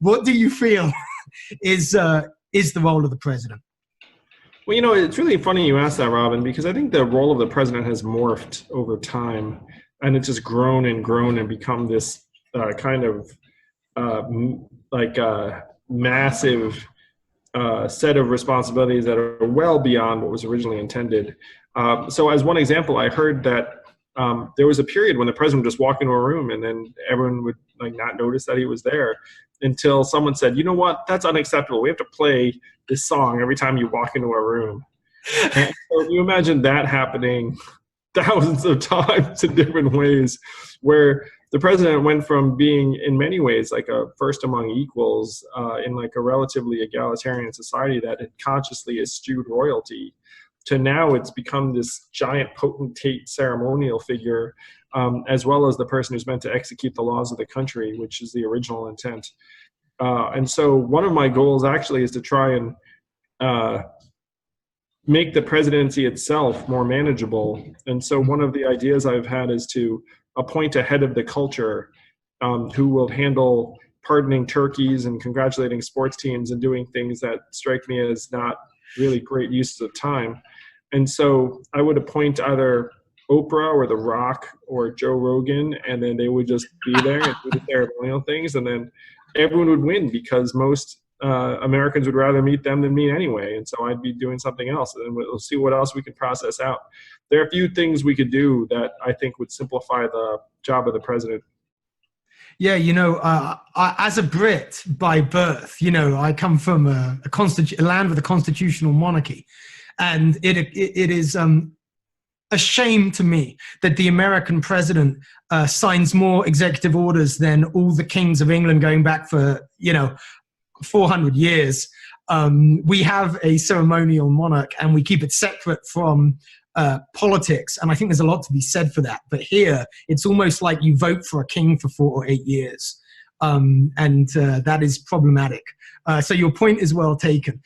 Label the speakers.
Speaker 1: what do you feel is the role of the president?
Speaker 2: Well, it's really funny you asked that, Robin, because I think the role of the president has morphed over time, and it's just grown and become this kind of massive set of responsibilities that are well beyond what was originally intended. So as one example, I heard that there was a period when the president would just walk into a room and then everyone would not notice that he was there until someone said, you know what, that's unacceptable. We have to play this song every time you walk into a room. And so you imagine that happening thousands of times in different ways, where the president went from being in many ways like a first among equals in like a relatively egalitarian society that had consciously eschewed royalty, to now it's become this giant potentate ceremonial figure, as well as the person who's meant to execute the laws of the country, which is the original intent. And so one of my goals actually is to try and make the presidency itself more manageable. And so one of the ideas I've had is to appoint a head of the culture who will handle pardoning turkeys and congratulating sports teams and doing things that strike me as not really great uses of time. And so I would appoint either Oprah or The Rock or Joe Rogan, and then they would just be there and do the ceremonial things, and then everyone would win because most Americans would rather meet them than me anyway. And so I'd be doing something else, and we'll see what else we can process out. There are a few things we could do that I think would simplify the job of the president.
Speaker 1: Yeah, as a Brit by birth, I come from a land with a constitutional monarchy. And it is a shame to me that the American president signs more executive orders than all the kings of England going back for, 400 years. We have a ceremonial monarch and we keep it separate from politics. And I think there's a lot to be said for that. But here, it's almost like you vote for a king for 4 or 8 years. And that is problematic. So your point is well taken.